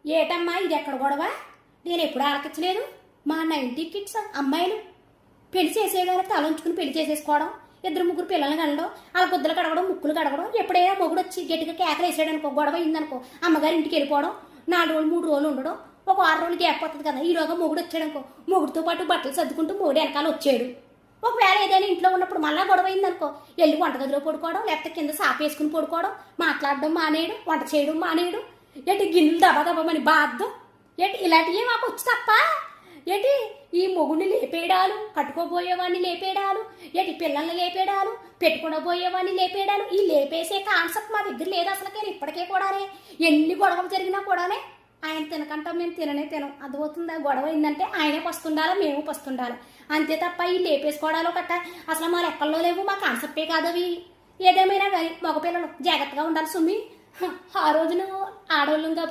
ఏటమ్మా ఇది ఎక్కడ గొడవ? నేను ఎప్పుడు ఆలకించలేదు. మా 90 కిడ్స్ అమ్మాయిలు పెళ్లి చేసేగానే తలంచుకుని పెళ్లి చేసేసుకోవడం, ఇద్దరు ముగ్గురు పిల్లల్ని కనడం, వాళ్ళ గుద్దలు కడగడం, ముక్కులు కడగడం, ఎప్పుడైనా మొగుడు వచ్చి గట్టిగా కేకలు వేసాడనుకో, గొడవ అయిందనుకో, అమ్మగారి ఇంటికి వెళ్ళిపోవడం, 4 రోజులు 3 రోజులు ఉండడం, ఒక 6 రోజులు గ్యాప్ వస్తుంది కదా. ఈలోగా మొగుడు వచ్చాడనుకో, మొగుడితో పాటు బట్టలు సర్దుకుంటూ మొగుడు వెనకాల వచ్చాడు. ఒకవేళ ఏదైనా ఇంట్లో ఉన్నప్పుడు మళ్ళీ గొడవ అయిందనుకో, వెళ్ళి వంటగదిలో పడుకోవడం, లేకపోతే కింద సాప వేసుకుని పడుకోవడం, మాట్లాడడం మానేయడం, వంట చేయడం మానేయడం, ఏంటి గిన్నెలు దబా దబామని బాధం, ఏంటి ఇలాంటివి మాకు వచ్చి తప్ప, ఏంటి ఈ మొగుడిని లేపేయడాలు, కట్టుకోబోయేవాడిని లేపేయడాలు, ఏంటి పిల్లల్ని లేపేయడాలు, పెట్టుకోబోయేవాడిని లేపేయడాలు, ఈ లేపేసే కాన్సెప్ట్ మా దగ్గర లేదు అసలుకే. ఇప్పటికే కూడానే ఎన్ని గొడవలు జరిగినా కూడానే ఆయన తినకంటాం, మేము తినం. అర్థమవుతుందా? గొడవ అయిందంటే ఆయనే పస్తుండాలి, మేము పస్తుండాలి, అంతే తప్ప ఈ లేపేసుకోవడాలు కట్ట అసలు మా లెక్కల్లో లేవు, మా కాన్సెప్టే కాదు అవి. ఏదేమైనా కానీ మగపిల్లలు జాగ్రత్తగా ఉండాలి సుమ్మి. ఆ రోజున ఆడవాళ్ళుగా